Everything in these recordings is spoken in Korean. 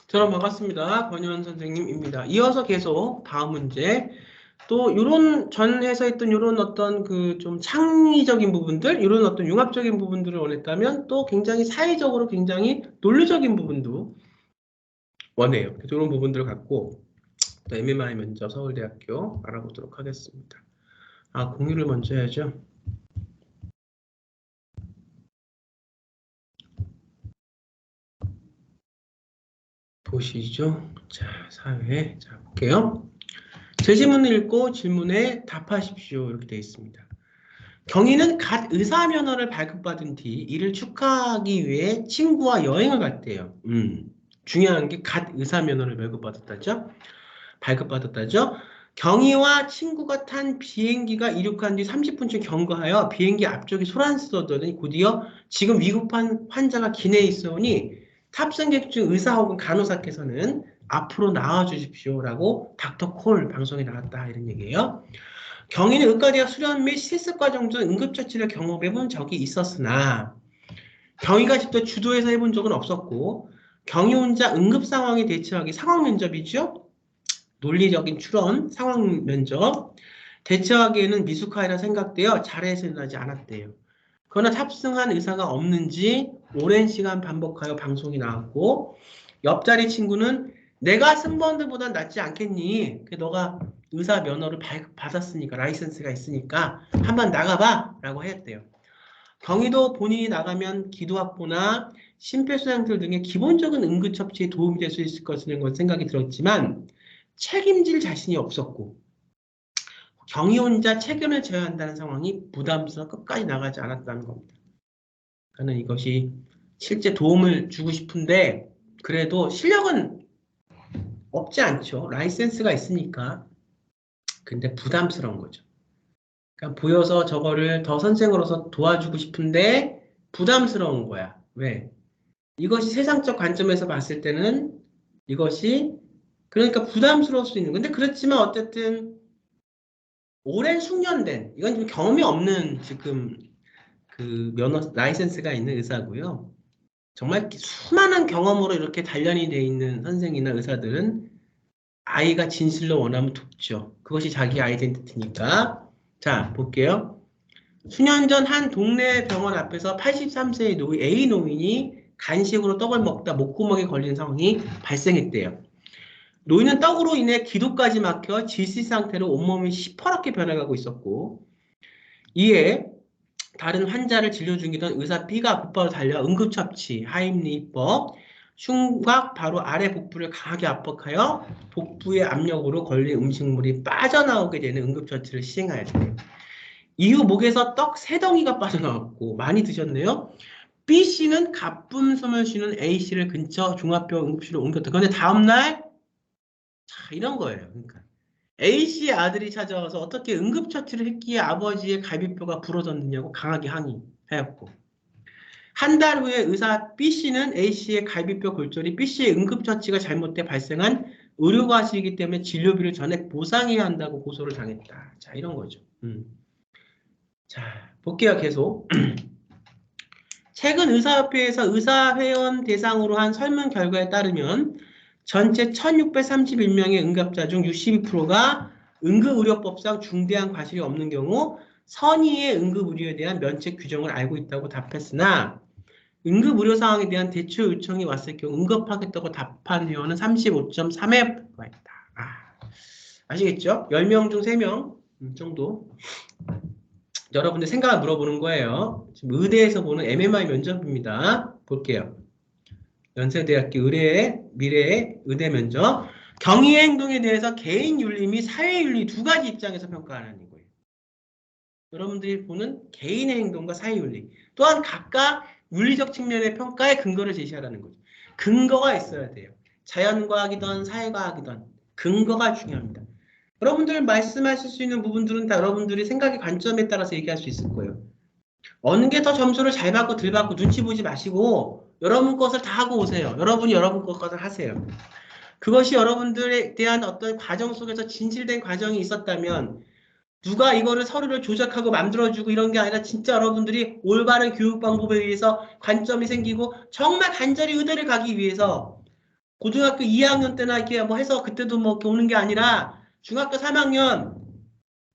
저는 반갑습니다. 권유원 선생님입니다. 이어서 계속 다음 문제. 또 요런 전에서 했던 요런 어떤 그 좀 창의적인 부분들, 요런 어떤 융합적인 부분들을 원했다면 또 굉장히 사회적으로 굉장히 논리적인 부분도 원해요. 그래서 이런 부분들을 갖고 또 MMI 면접 서울대학교 알아보도록 하겠습니다. 공유를 먼저 해야죠. 보시죠. 자, 사회. 자, 볼게요. 제 질문을 읽고 질문에 답하십시오. 이렇게 되어 있습니다. 경희는 갓 의사 면허를 발급받은 뒤 이를 축하하기 위해 친구와 여행을 갔대요. 중요한 게 갓 의사 면허를 발급받았다죠. 경희와 친구가 탄 비행기가 이륙한 뒤 30분쯤 경과하여 비행기 앞쪽이 소란스러더니 곧이어 지금 위급한 환자가 기내에 있어오니 탑승객 중 의사 혹은 간호사께서는 앞으로 나와 주십시오라고 닥터콜 방송에 나왔다 이런 얘기예요. 경희는 의과대학 수련 및 실습과정 중 응급처치를 경험해본 적이 있었으나 경희가 직접 주도해서 해본 적은 없었고 경희 혼자 응급 상황에 대처하기 상황 면접이죠. 논리적인 추론, 상황 면접 대처하기에는 미숙하리라 생각되어 자리에서 일어나지 않았대요. 그러나 탑승한 의사가 없는지 오랜 시간 반복하여 방송이 나왔고 옆자리 친구는 내가 승무원들보다 낫지 않겠니? 너가 의사 면허를 받았으니까 라이센스가 있으니까 한번 나가봐 라고 했대요. 경희도 본인이 나가면 기도 확보나 심폐소생술 등의 기본적인 응급처치에 도움이 될 수 있을 것이라는 생각이 들었지만 책임질 자신이 없었고 경희 혼자 책임을 져야 한다는 상황이 부담스러워 끝까지 나가지 않았다는 겁니다. 저는 이것이 실제 도움을 주고 싶은데 그래도 실력은 없지 않죠. 라이센스가 있으니까. 근데 부담스러운 거죠. 그러니까 보여서 저거를 더 선생으로서 도와주고 싶은데 부담스러운 거야. 왜? 이것이 세상적 관점에서 봤을 때는 이것이 그러니까 부담스러울 수 있는. 근데 그렇지만 어쨌든 오랜 숙련된 이건 좀 경험이 없는 지금 그 면허 라이센스가 있는 의사고요. 정말 수많은 경험으로 이렇게 단련이 돼 있는 선생이나 의사들은 아이가 진실로 원하면 돕죠. 그것이 자기 아이덴티티니까. 자, 볼게요. 수년 전 한 동네 병원 앞에서 83세의 A 노인이 간식으로 떡을 먹다 목구멍에 걸리는 상황이 발생했대요. 노인은 떡으로 인해 기도까지 막혀 질식 상태로 온몸이 시퍼렇게 변해가고 있었고 이에 다른 환자를 진료 중이던 의사 B가 곧바로 달려 응급처치, 하임리법, 흉곽 바로 아래 복부를 강하게 압박하여 복부의 압력으로 걸린 음식물이 빠져나오게 되는 응급처치를 시행해야 돼요. 이후 목에서 떡 3덩이가 빠져나왔고 많이 드셨네요. B씨는 가쁜 숨을 쉬는 A씨를 근처 종합병원 응급실로 옮겼다. 그런데 다음날 이런 거예요. 그러니까 A씨의 아들이 찾아와서 어떻게 응급처치를 했기에 아버지의 갈비뼈가 부러졌느냐고 강하게 항의하였고 한 달 후에 의사 B씨는 A씨의 갈비뼈 골절이 B씨의 응급처치가 잘못돼 발생한 의료과실이기 때문에 진료비를 전액 보상해야 한다고 고소를 당했다. 자, 이런 거죠. 자, 볼게요, 계속. 최근 의사협회에서 의사회원 대상으로 한 설문 결과에 따르면 전체 1631명의 응급자 중 62%가 응급의료법상 중대한 과실이 없는 경우 선의의 응급의료에 대한 면책 규정을 알고 있다고 답했으나 응급의료 상황에 대한 대처 요청이 왔을 경우 응급하겠다고 답한 회원은 35.3%가 있다. 아시겠죠? 10명 중 3명 정도. 여러분들 생각을 물어보는 거예요. 지금 의대에서 보는 MMI 면접입니다. 볼게요. 연세대학교 미래의 의대 면접. 경희의 행동에 대해서 개인윤리 및 사회윤리 두 가지 입장에서 평가하는 거예요. 여러분들이 보는 개인의 행동과 사회윤리. 또한 각각 윤리적 측면의 평가의 근거를 제시하라는 거죠. 근거가 있어야 돼요. 자연과학이든 사회과학이든 근거가 중요합니다. 여러분들 말씀하실 수 있는 부분들은 다 여러분들이 생각의 관점에 따라서 얘기할 수 있을 거예요. 어느 게 더 점수를 잘 받고 덜 받고 눈치 보지 마시고 여러분 것을 다 하고 오세요. 여러분이 여러분 것을 하세요. 그것이 여러분들에 대한 어떤 과정 속에서 진실된 과정이 있었다면 누가 이거를 서류를 조작하고 만들어주고 이런 게 아니라 진짜 여러분들이 올바른 교육 방법에 의해서 관점이 생기고 정말 간절히 의대를 가기 위해서 고등학교 2학년 때나 이렇게 뭐 해서 그때도 뭐 이렇게 오는 게 아니라 중학교 3학년,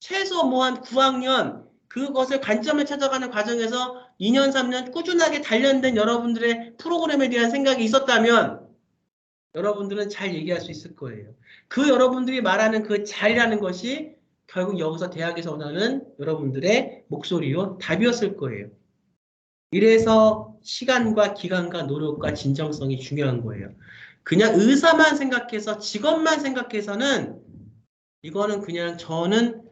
최소 뭐 한 9학년 그것을 관점을 찾아가는 과정에서 2년, 3년 꾸준하게 단련된 여러분들의 프로그램에 대한 생각이 있었다면 여러분들은 잘 얘기할 수 있을 거예요. 그 여러분들이 말하는 그 잘이라는 것이 결국 여기서 대학에서 원하는 여러분들의 목소리요, 답이었을 거예요. 이래서 시간과 기간과 노력과 진정성이 중요한 거예요. 그냥 의사만 생각해서 직업만 생각해서는 이거는 그냥 저는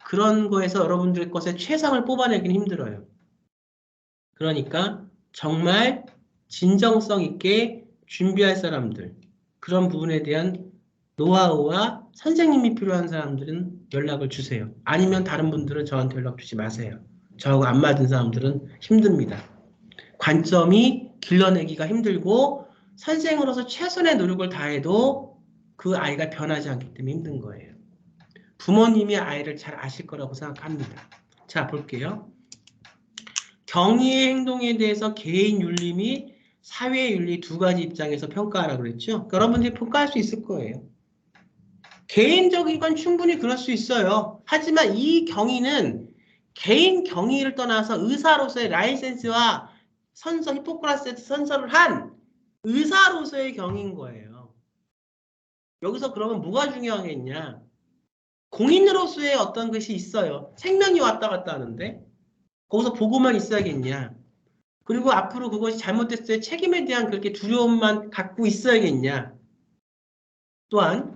그런 거에서 여러분들 것에 최상을 뽑아내긴 힘들어요. 그러니까 정말 진정성 있게 준비할 사람들, 그런 부분에 대한 노하우와 선생님이 필요한 사람들은 연락을 주세요. 아니면 다른 분들은 저한테 연락 주지 마세요. 저하고 안 맞은 사람들은 힘듭니다. 관점이 길러내기가 힘들고 선생으로서 최선의 노력을 다해도 그 아이가 변하지 않기 때문에 힘든 거예요. 부모님이 아이를 잘 아실 거라고 생각합니다. 자, 볼게요. 경의의 행동에 대해서 개인 윤리 및 사회 윤리 두 가지 입장에서 평가하라고 그랬죠? 그러니까 여러분들이 평가할 수 있을 거예요. 개인적인 건 충분히 그럴 수 있어요. 하지만 이 경의는 개인 경의를 떠나서 의사로서의 라이센스와 선서, 히포크라테스 선서를 한 의사로서의 경인 거예요. 여기서 그러면 뭐가 중요하겠냐? 공인으로서의 어떤 것이 있어요. 생명이 왔다 갔다 하는데 거기서 보고만 있어야겠냐? 그리고 앞으로 그것이 잘못됐을 때 책임에 대한 그렇게 두려움만 갖고 있어야겠냐? 또한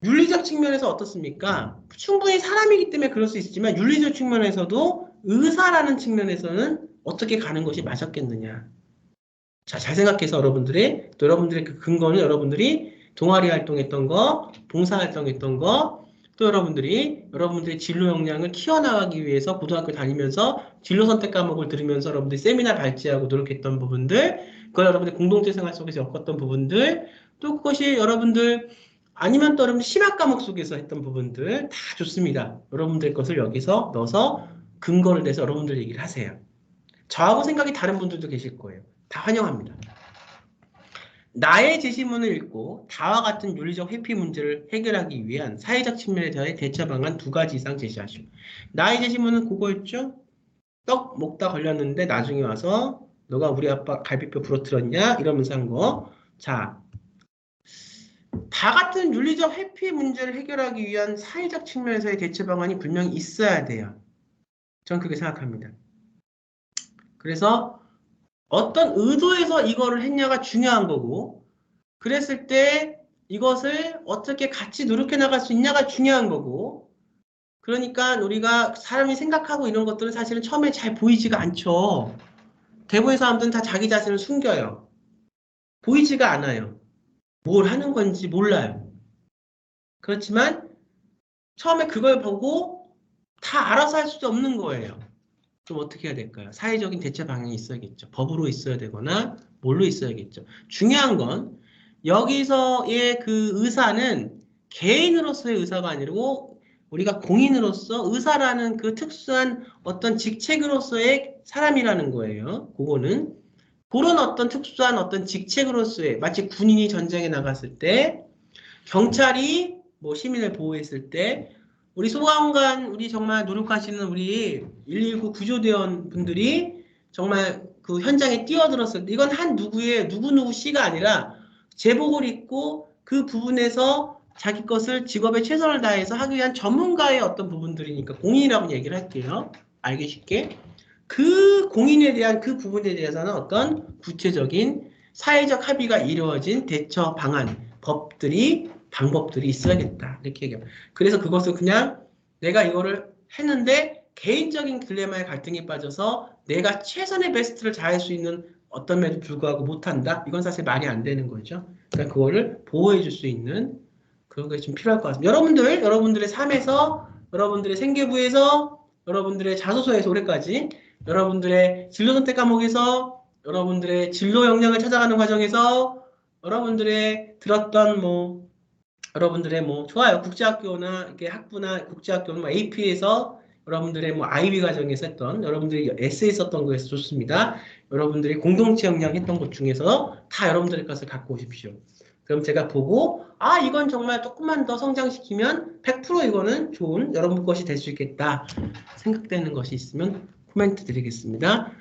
윤리적 측면에서 어떻습니까? 충분히 사람이기 때문에 그럴 수 있지만 윤리적 측면에서도 의사라는 측면에서는 어떻게 가는 것이 맞았겠느냐? 자, 잘 생각해서 또 여러분들의 그 근거는 여러분들이 동아리 활동했던 거, 봉사활동했던 거, 또 여러분들의 진로 역량을 키워나가기 위해서 고등학교 다니면서 진로 선택 과목을 들으면서 여러분들이 세미나 발제하고 노력했던 부분들, 그걸 여러분들 공동체 생활 속에서 겪었던 부분들, 또 그것이 아니면 또 여러분 심학 과목 속에서 했던 부분들 다 좋습니다. 여러분들 것을 여기서 넣어서 근거를 내서 여러분들 얘기를 하세요. 저하고 생각이 다른 분들도 계실 거예요. 다 환영합니다. 나의 제시문을 읽고 다와 같은 윤리적 회피 문제를 해결하기 위한 사회적 측면에 대해 대처 방안 두 가지 이상 제시하시오. 나의 제시문은 그거였죠? 떡 먹다 걸렸는데 나중에 와서 너가 우리 아빠 갈비뼈 부러뜨렸냐? 이러면서 한 거. 자, 다 같은 윤리적 회피 문제를 해결하기 위한 사회적 측면에서의 대처 방안이 분명히 있어야 돼요. 전 그렇게 생각합니다. 그래서 어떤 의도에서 이거를 했냐가 중요한 거고, 그랬을 때 이것을 어떻게 같이 노력해 나갈 수 있냐가 중요한 거고, 그러니까 우리가 사람이 생각하고 이런 것들은 사실은 처음에 잘 보이지가 않죠. 대부분의 사람들은 다 자기 자신을 숨겨요. 보이지가 않아요. 뭘 하는 건지 몰라요. 그렇지만 처음에 그걸 보고 다 알아서 할 수도 없는 거예요. 좀 어떻게 해야 될까요? 사회적인 대처 방향이 있어야겠죠. 법으로 있어야 되거나 뭘로 있어야겠죠. 중요한 건 여기서의 그 의사는 개인으로서의 의사가 아니고 우리가 공인으로서 의사라는 그 특수한 어떤 직책으로서의 사람이라는 거예요. 그거는 그런 어떤 특수한 어떤 직책으로서의 마치 군인이 전쟁에 나갔을 때 경찰이 뭐 시민을 보호했을 때 우리 소방관, 우리 정말 노력하시는 우리 119 구조대원 분들이 정말 그 현장에 뛰어들었을 때 이건 한 누구의 누구누구 씨가 아니라 제복을 입고 그 부분에서 자기 것을 직업에 최선을 다해서 하기 위한 전문가의 어떤 부분들이니까 공인이라고 얘기를 할게요. 알기 쉽게. 그 공인에 대한 그 부분에 대해서는 어떤 구체적인 사회적 합의가 이루어진 대처 방안, 방법들이 있어야겠다. 이렇게 얘기해요. 그래서 그것을 그냥 내가 이거를 했는데 개인적인 딜레마의 갈등에 빠져서 내가 최선의 베스트를 다할 수 있는 어떤에도 불구하고 못한다? 이건 사실 말이 안 되는 거죠. 그러니까 그거를 보호해 줄 수 있는 그런 게 좀 필요할 것 같습니다. 여러분들의 삶에서, 여러분들의 생계부에서, 여러분들의 자소서에서 올해까지, 여러분들의 진로 선택 과목에서, 여러분들의 진로 역량을 찾아가는 과정에서, 여러분들의 들었던 여러분들의 좋아요. 국제학교나 이렇게 학부나 국제학교는 AP에서 여러분들의 뭐 아이비 과정에서 했던, 여러분들이 에세이 썼던 거에서 좋습니다. 여러분들이 공동체 역량 했던 것 중에서 다 여러분들의 것을 갖고 오십시오. 그럼 제가 보고, 아, 이건 정말 조금만 더 성장시키면 100% 이거는 좋은 여러분 것이 될 수 있겠다 생각되는 것이 있으면 코멘트 드리겠습니다.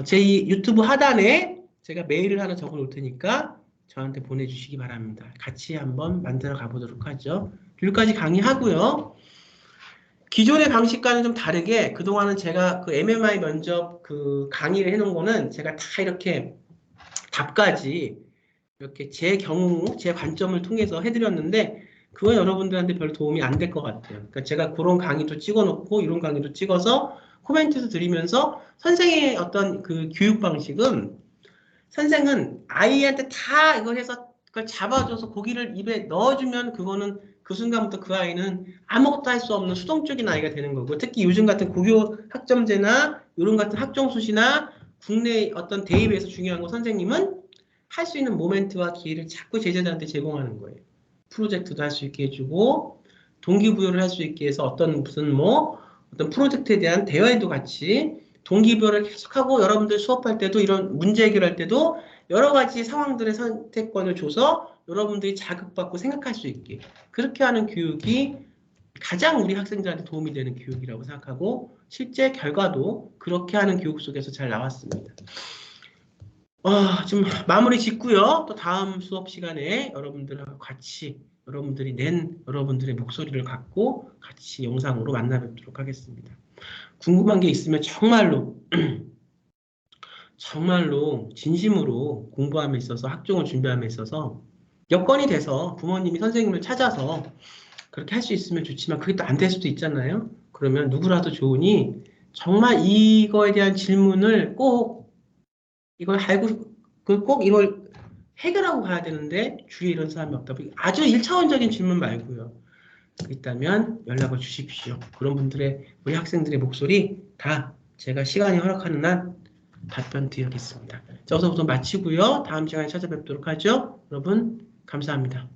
제 이 유튜브 하단에 제가 메일을 하나 적어 놓을 테니까 저한테 보내주시기 바랍니다. 같이 한번 만들어 가보도록 하죠. 여기까지 강의하고요. 기존의 방식과는 좀 다르게 그동안은 제가 그 MMI 면접 그 강의를 해놓은 거는 제가 다 이렇게 답까지 이렇게 제 경우, 제 관점을 통해서 해드렸는데 그건 여러분들한테 별 도움이 안 될 것 같아요. 그러니까 제가 그런 강의도 찍어놓고 이런 강의도 찍어서 코멘트도 드리면서 선생의 어떤 그 교육 방식은 선생은 아이한테 다 이걸 해서 그걸 잡아줘서 고기를 입에 넣어주면 그거는 그 순간부터 그 아이는 아무것도 할 수 없는 수동적인 아이가 되는 거고 특히 요즘 같은 고교 학점제나 이런 같은 학종수시나 국내 어떤 대입에서 중요한 거 선생님은 할 수 있는 모멘트와 기회를 자꾸 제자들한테 제공하는 거예요. 프로젝트도 할 수 있게 해주고 동기부여를 할 수 있게 해서 어떤 무슨 뭐 어떤 프로젝트에 대한 대화에도 같이 동기부여를 계속하고 여러분들 수업할 때도 이런 문제 해결할 때도 여러 가지 상황들의 선택권을 줘서 여러분들이 자극받고 생각할 수 있게 그렇게 하는 교육이 가장 우리 학생들한테 도움이 되는 교육이라고 생각하고 실제 결과도 그렇게 하는 교육 속에서 잘 나왔습니다. 좀 마무리 짓고요. 또 다음 수업 시간에 여러분들하고 같이 여러분들이 낸 여러분들의 목소리를 갖고 같이 영상으로 만나 뵙도록 하겠습니다. 궁금한 게 있으면 정말로 정말로 진심으로 공부함에 있어서 학종을 준비함에 있어서 여건이 돼서 부모님이 선생님을 찾아서 그렇게 할 수 있으면 좋지만 그게 또 안 될 수도 있잖아요. 그러면 누구라도 좋으니 정말 이거에 대한 질문을 꼭 이걸 알고 꼭 이걸 해결하고 가야 되는데 주위에 이런 사람이 없다. 아주 1차원적인 질문 말고요. 있다면 연락을 주십시오. 그런 분들의 우리 학생들의 목소리 다 제가 시간이 허락하는 한 답변 드리겠습니다. 자, 어서부터 마치고요. 다음 시간에 찾아뵙도록 하죠. 여러분 감사합니다.